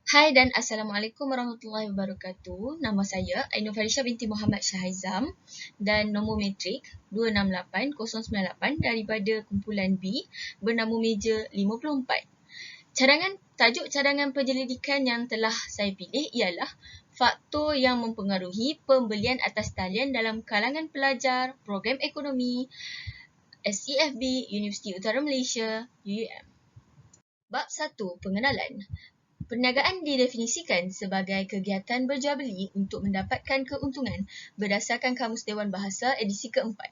Hai dan Assalamualaikum warahmatullahi wabarakatuh. Nama saya Ainur Farisha binti Muhammad Shahizam dan nombor matrik 268098 daripada kumpulan B bernama meja 54. Tajuk cadangan penyelidikan yang telah saya pilih ialah faktor yang mempengaruhi pembelian atas talian dalam kalangan pelajar program ekonomi SCFB Universiti Utara Malaysia UUM. Bab 1. Pengenalan. Perniagaan didefinisikan sebagai kegiatan berjual beli untuk mendapatkan keuntungan berdasarkan Kamus Dewan Bahasa edisi keempat.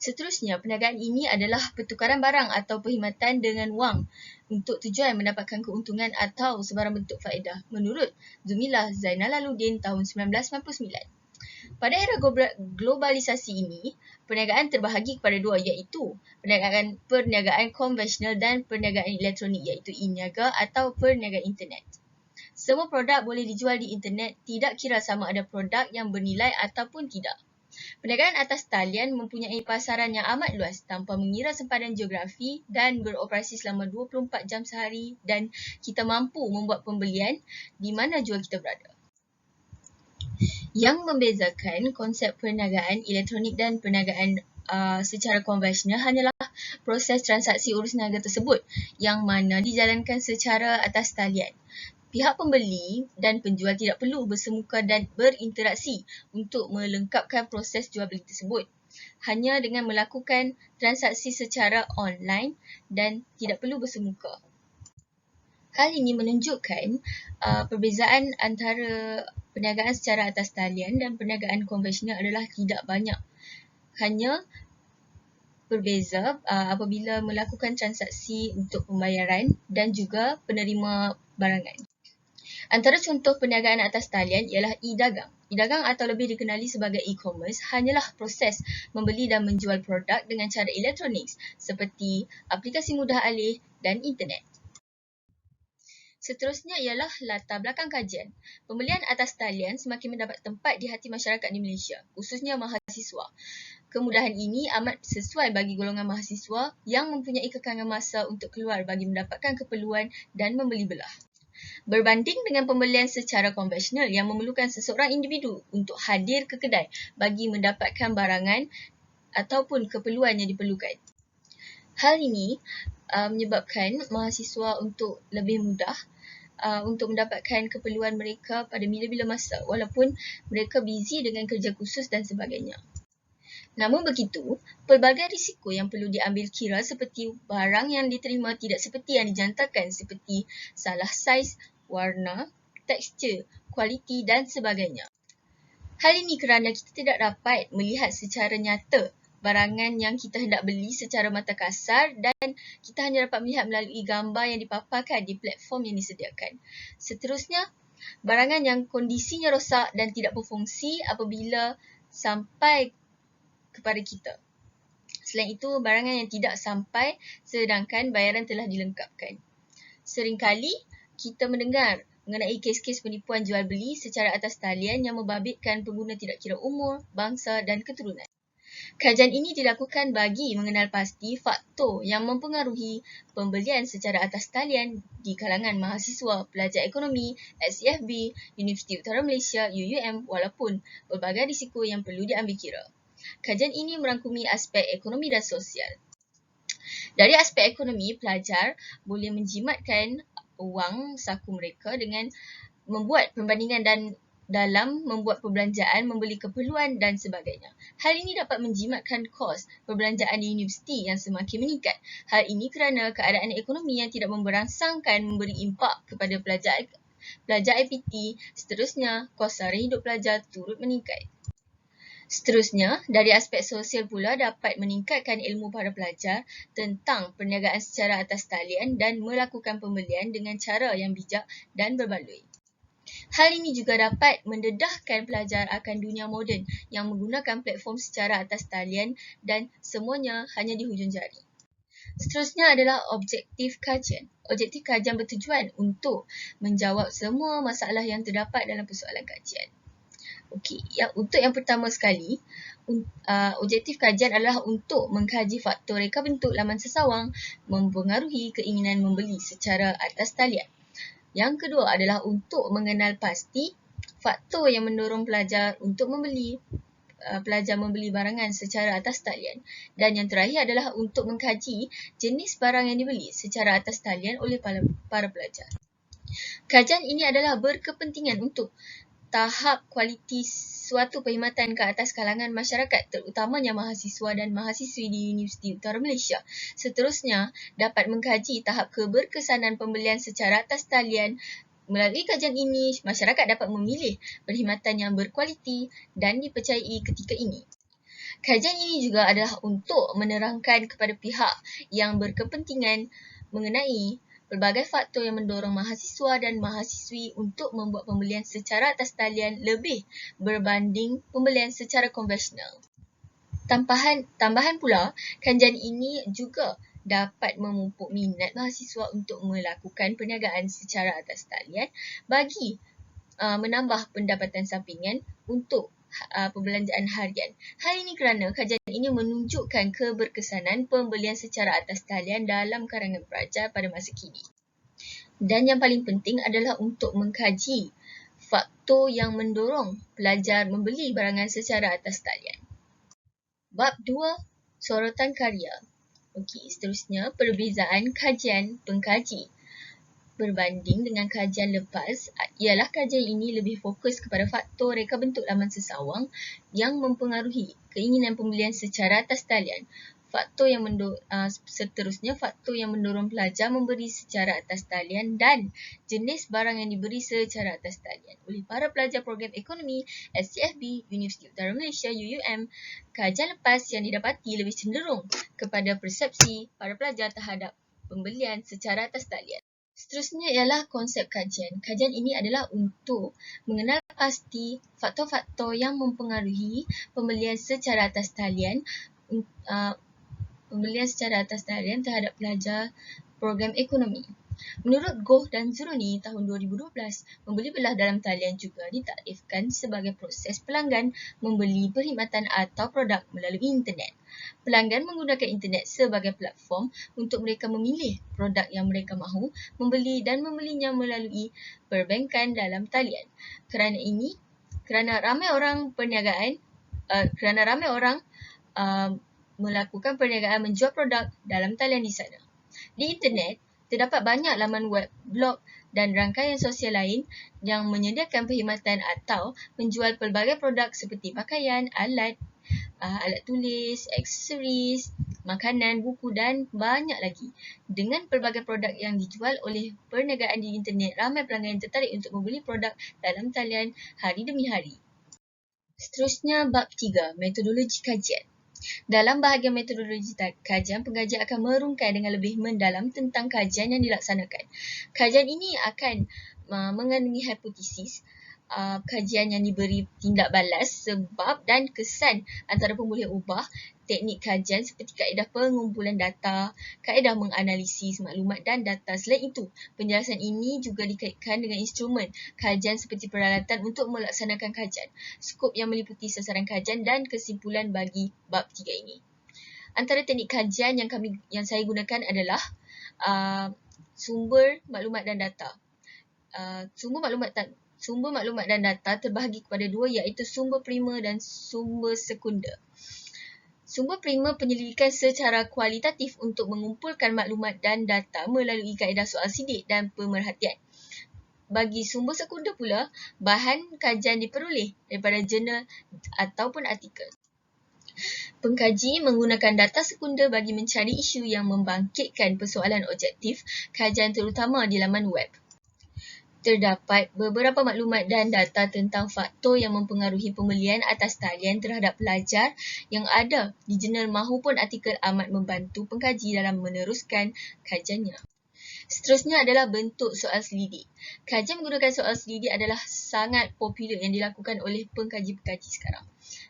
Seterusnya, perniagaan ini adalah pertukaran barang atau perkhidmatan dengan wang untuk tujuan mendapatkan keuntungan atau sebarang bentuk faedah menurut Zumilah Zainal Aludin tahun 1999. Pada era globalisasi ini, perniagaan terbahagi kepada dua iaitu perniagaan konvensional dan perniagaan elektronik iaitu e-niaga atau perniagaan internet. Semua produk boleh dijual di internet, tidak kira sama ada produk yang bernilai ataupun tidak. Perniagaan atas talian mempunyai pasaran yang amat luas tanpa mengira sempadan geografi dan beroperasi selama 24 jam sehari dan kita mampu membuat pembelian di mana jua kita berada. Yang membezakan konsep perniagaan elektronik dan perniagaan secara konvensional hanyalah proses transaksi urus niaga tersebut yang mana dijalankan secara atas talian. Pihak pembeli dan penjual tidak perlu bersemuka dan berinteraksi untuk melengkapkan proses jual beli tersebut. Hanya dengan melakukan transaksi secara online dan tidak perlu bersemuka. Hal ini menunjukkan perbezaan antara perniagaan secara atas talian dan perniagaan konvensional adalah tidak banyak. Hanya berbeza apabila melakukan transaksi untuk pembayaran dan juga penerima barangan. Antara contoh perniagaan atas talian ialah e-dagang. E-dagang atau lebih dikenali sebagai e-commerce hanyalah proses membeli dan menjual produk dengan cara elektronik seperti aplikasi mudah alih dan internet. Seterusnya ialah latar belakang kajian. Pembelian atas talian semakin mendapat tempat di hati masyarakat di Malaysia, khususnya mahasiswa. Kemudahan ini amat sesuai bagi golongan mahasiswa yang mempunyai kekangan masa untuk keluar bagi mendapatkan keperluan dan membeli belah. Berbanding dengan pembelian secara konvensional yang memerlukan seseorang individu untuk hadir ke kedai bagi mendapatkan barangan ataupun keperluan yang diperlukan. Hal ini menyebabkan mahasiswa untuk lebih mudah untuk mendapatkan keperluan mereka pada bila-bila masa walaupun mereka busy dengan kerja khusus dan sebagainya. Namun begitu, pelbagai risiko yang perlu diambil kira seperti barang yang diterima tidak seperti yang dijantakan seperti salah saiz, warna, tekstur, kualiti dan sebagainya. Hal ini kerana kita tidak dapat melihat secara nyata barangan yang kita hendak beli secara mata kasar dan kita hanya dapat melihat melalui gambar yang dipaparkan di platform yang disediakan. Seterusnya, barangan yang kondisinya rosak dan tidak berfungsi apabila sampai kepada kita. Selain itu, barangan yang tidak sampai sedangkan bayaran telah dilengkapkan. Seringkali kita mendengar mengenai kes-kes penipuan jual beli secara atas talian yang membabitkan pengguna tidak kira umur, bangsa dan keturunan. Kajian ini dilakukan bagi mengenal pasti faktor yang mempengaruhi pembelian secara atas talian di kalangan mahasiswa pelajar ekonomi SCFB Universiti Utara Malaysia UUM walaupun pelbagai risiko yang perlu diambil kira. Kajian ini merangkumi aspek ekonomi dan sosial. Dari aspek ekonomi, pelajar boleh menjimatkan wang saku mereka dengan membuat perbandingan dan dalam membuat perbelanjaan, membeli keperluan dan sebagainya. Hal ini dapat menjimatkan kos perbelanjaan di universiti yang semakin meningkat. Hal ini kerana keadaan ekonomi yang tidak memberangsangkan memberi impak kepada pelajar IPT. Seterusnya, kos sara hidup pelajar turut meningkat. Seterusnya, dari aspek sosial pula dapat meningkatkan ilmu para pelajar tentang perniagaan secara atas talian dan melakukan pembelian dengan cara yang bijak dan berbaloi. Hal ini juga dapat mendedahkan pelajar akan dunia moden yang menggunakan platform secara atas talian dan semuanya hanya di hujung jari. Seterusnya adalah objektif kajian. Objektif kajian bertujuan untuk menjawab semua masalah yang terdapat dalam persoalan kajian. Okey, untuk yang pertama sekali, objektif kajian adalah untuk mengkaji faktor reka bentuk laman sesawang mempengaruhi keinginan membeli secara atas talian. Yang kedua adalah untuk mengenal pasti faktor yang mendorong pelajar membeli barangan secara atas talian. Dan yang terakhir adalah untuk mengkaji jenis barang yang dibeli secara atas talian oleh para pelajar. Kajian ini adalah berkepentingan untuk tahap kualiti suatu perkhidmatan ke atas kalangan masyarakat, terutamanya mahasiswa dan mahasiswi di Universiti Utara Malaysia. Seterusnya, dapat mengkaji tahap keberkesanan pembelian secara atas talian. Melalui kajian ini, masyarakat dapat memilih perkhidmatan yang berkualiti dan dipercayai ketika ini. Kajian ini juga adalah untuk menerangkan kepada pihak yang berkepentingan mengenai pelbagai faktor yang mendorong mahasiswa dan mahasiswi untuk membuat pembelian secara atas talian lebih berbanding pembelian secara konvensional. Tambahan pula, kajian ini juga dapat memupuk minat mahasiswa untuk melakukan perniagaan secara atas talian bagi menambah pendapatan sampingan untuk perbelanjaan harian. Hal ini kerana kajian ini menunjukkan keberkesanan pembelian secara atas talian dalam kalangan pelajar pada masa kini. Dan yang paling penting adalah untuk mengkaji faktor yang mendorong pelajar membeli barangan secara atas talian. Bab 2, sorotan karya. Okey, seterusnya perbezaan kajian pengkaji. Berbanding dengan kajian lepas, ialah kajian ini lebih fokus kepada faktor reka bentuk laman sesawang yang mempengaruhi keinginan pembelian secara atas talian. Seterusnya, faktor yang mendorong pelajar memberi secara atas talian dan jenis barang yang diberi secara atas talian oleh para pelajar program ekonomi SCFB Universiti Utara Malaysia UUM. Kajian lepas yang didapati lebih cenderung kepada persepsi para pelajar terhadap pembelian secara atas talian. Seterusnya ialah konsep kajian. Kajian ini adalah untuk mengenal pasti faktor-faktor yang mempengaruhi pembelian secara atas talian terhadap pelajar program ekonomi. Menurut Goh dan Zuroni tahun 2012, membeli belah dalam talian juga ditakrifkan sebagai proses pelanggan membeli perkhidmatan atau produk melalui internet. Pelanggan menggunakan internet sebagai platform untuk mereka memilih produk yang mereka mahu membeli dan membelinya melalui perbankan dalam talian. Kerana ramai orang melakukan perniagaan menjual produk dalam talian di sana. Di internet, terdapat banyak laman web, blog dan rangkaian sosial lain yang menyediakan perkhidmatan atau menjual pelbagai produk seperti pakaian, alat tulis, aksesoris, makanan, buku dan banyak lagi. Dengan pelbagai produk yang dijual oleh perniagaan di internet, ramai pelanggan yang tertarik untuk membeli produk dalam talian hari demi hari. Seterusnya, bab 3, metodologi kajian. Dalam bahagian metodologi kajian, pengajar akan merungkai dengan lebih mendalam tentang kajian yang dilaksanakan. Kajian ini akan mengandungi hipotesis, kajian yang diberi tindak balas, sebab dan kesan antara pemulihan ubah, teknik kajian seperti kaedah pengumpulan data, kaedah menganalisis maklumat dan data. Selain itu, penjelasan ini juga dikaitkan dengan instrumen kajian seperti peralatan untuk melaksanakan kajian, skop yang meliputi sasaran kajian dan kesimpulan bagi bab 3 ini. Antara teknik kajian yang saya gunakan adalah sumber maklumat dan data. Sumber maklumat dan data terbahagi kepada dua, iaitu sumber primer dan sumber sekunder. Sumber primer penyelidikan secara kualitatif untuk mengumpulkan maklumat dan data melalui kaedah soal sidik dan pemerhatian. Bagi sumber sekunder pula, bahan kajian diperoleh daripada jurnal ataupun artikel. Pengkaji menggunakan data sekunder bagi mencari isu yang membangkitkan persoalan objektif kajian, terutama di laman web. Terdapat beberapa maklumat dan data tentang faktor yang mempengaruhi pembelian atas talian terhadap pelajar yang ada di jurnal mahupun artikel amat membantu pengkaji dalam meneruskan kajiannya. Seterusnya adalah bentuk soal selidik. Kajian menggunakan soal selidik adalah sangat popular yang dilakukan oleh pengkaji-pengkaji sekarang.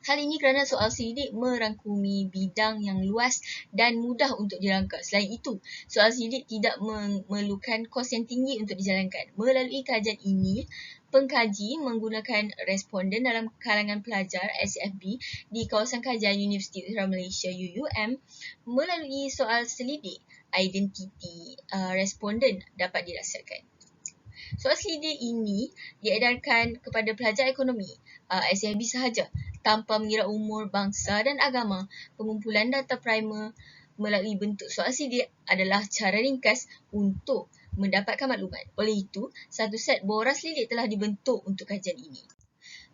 Hal ini kerana soal selidik merangkumi bidang yang luas dan mudah untuk dirangka. Selain itu, soal selidik tidak memerlukan kos yang tinggi untuk dijalankan. Melalui kajian ini, pengkaji menggunakan responden dalam kalangan pelajar SFB di kawasan kajian Universiti Utara Malaysia UUM. Melalui soal selidik, identiti responden dapat dirasakan. Soal selidik ini diedarkan kepada pelajar ekonomi SAB sahaja tanpa mengira umur, bangsa dan agama. Pengumpulan data primer melalui bentuk soal selidik adalah cara ringkas untuk mendapatkan maklumat. Oleh itu, satu set boras selidik telah dibentuk untuk kajian ini.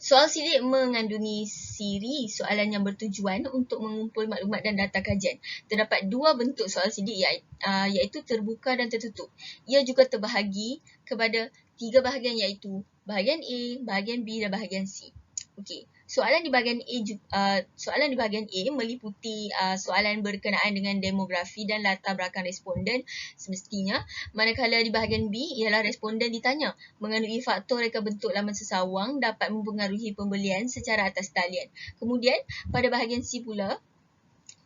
Soal selidik mengandungi siri soalan yang bertujuan untuk mengumpul maklumat dan data kajian. Terdapat dua bentuk soal selidik iaitu terbuka dan tertutup. Ia juga terbahagi kepada tiga bahagian iaitu bahagian A, bahagian B dan bahagian C. Okey, soalan di bahagian A meliputi soalan berkenaan dengan demografi dan latar belakang responden semestinya, manakala di bahagian B ialah responden ditanya mengandungi faktor reka bentuk laman sesawang dapat mempengaruhi pembelian secara atas talian. Kemudian pada bahagian C pula,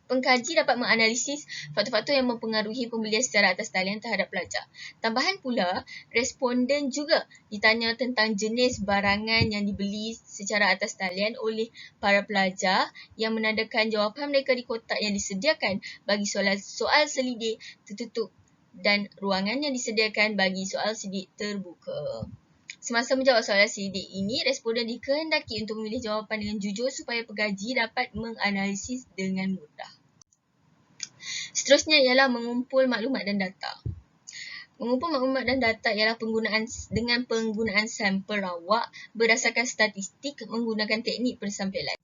pengkaji dapat menganalisis faktor-faktor yang mempengaruhi pembelian secara atas talian terhadap pelajar. Tambahan pula, responden juga ditanya tentang jenis barangan yang dibeli secara atas talian oleh para pelajar yang menandakan jawapan mereka di kotak yang disediakan bagi soal selidik tertutup dan ruangan yang disediakan bagi soal selidik terbuka. Semasa menjawab soalan selidik ini, responden dikehendaki untuk memilih jawapan dengan jujur supaya pengkaji dapat menganalisis dengan mudah. Seterusnya ialah mengumpul maklumat dan data. Mengumpul maklumat dan data ialah dengan penggunaan sampel rawak berdasarkan statistik menggunakan teknik persampelan.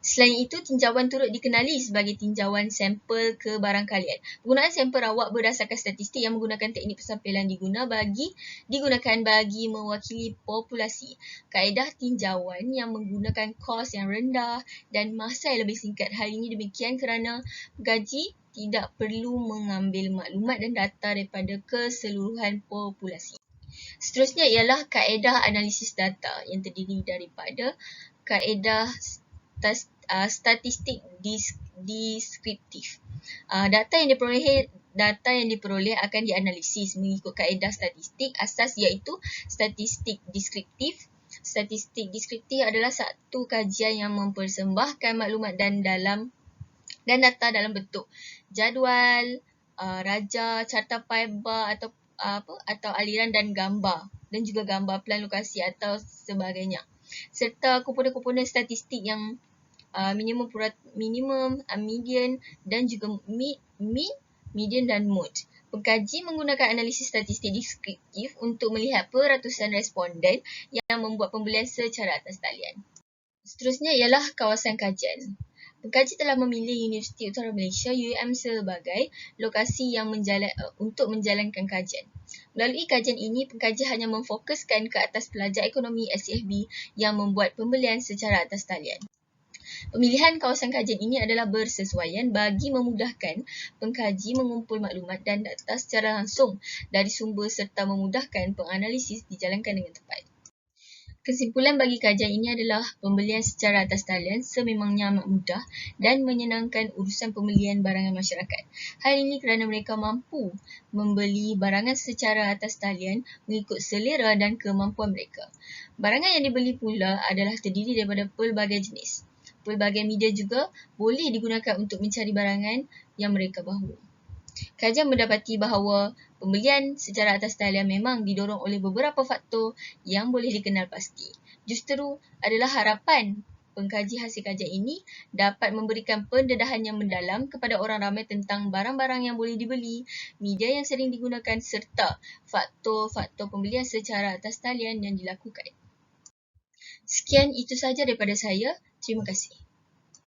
Selain itu, tinjauan turut dikenali sebagai tinjauan sampel kebarangkalian. Penggunaan sampel rawak berdasarkan statistik yang menggunakan teknik persampelan digunakan bagi mewakili populasi. Kaedah tinjauan yang menggunakan kos yang rendah dan masa yang lebih singkat. Hal ini demikian kerana pengkaji tidak perlu mengambil maklumat dan data daripada keseluruhan populasi. Seterusnya ialah kaedah analisis data yang terdiri daripada kaedah statistik deskriptif. Data yang diperoleh akan dianalisis mengikut kaedah statistik asas iaitu statistik deskriptif. Statistik deskriptif adalah satu kajian yang mempersembahkan maklumat dan data dalam bentuk jadual, raja, carta pie bar atau aliran dan gambar dan juga gambar plan lokasi atau sebagainya. Serta komponen-komponen statistik yang minimum, median dan juga mean, median dan mode. Pengkaji menggunakan analisis statistik deskriptif untuk melihat peratusan responden yang membuat pembelian secara atas talian. Seterusnya ialah kawasan kajian. Pengkaji telah memilih Universiti Utara Malaysia UUM sebagai lokasi yang untuk menjalankan kajian. Melalui kajian ini, pengkaji hanya memfokuskan ke atas pelajar ekonomi SCFB yang membuat pembelian secara atas talian. Pemilihan kawasan kajian ini adalah bersesuaian bagi memudahkan pengkaji mengumpul maklumat dan data secara langsung dari sumber serta memudahkan penganalisis dijalankan dengan tepat. Kesimpulan bagi kajian ini adalah pembelian secara atas talian sememangnya amat mudah dan menyenangkan urusan pembelian barangan masyarakat. Hal ini kerana mereka mampu membeli barangan secara atas talian mengikut selera dan kemampuan mereka. Barangan yang dibeli pula adalah terdiri daripada pelbagai jenis. Pelbagai media juga boleh digunakan untuk mencari barangan yang mereka mahu. Kajian mendapati bahawa pembelian secara atas talian memang didorong oleh beberapa faktor yang boleh dikenal pasti. Justru adalah harapan pengkaji hasil kajian ini dapat memberikan pendedahan yang mendalam kepada orang ramai tentang barang-barang yang boleh dibeli, media yang sering digunakan serta faktor-faktor pembelian secara atas talian yang dilakukan. Sekian itu sahaja daripada saya. Terima kasih.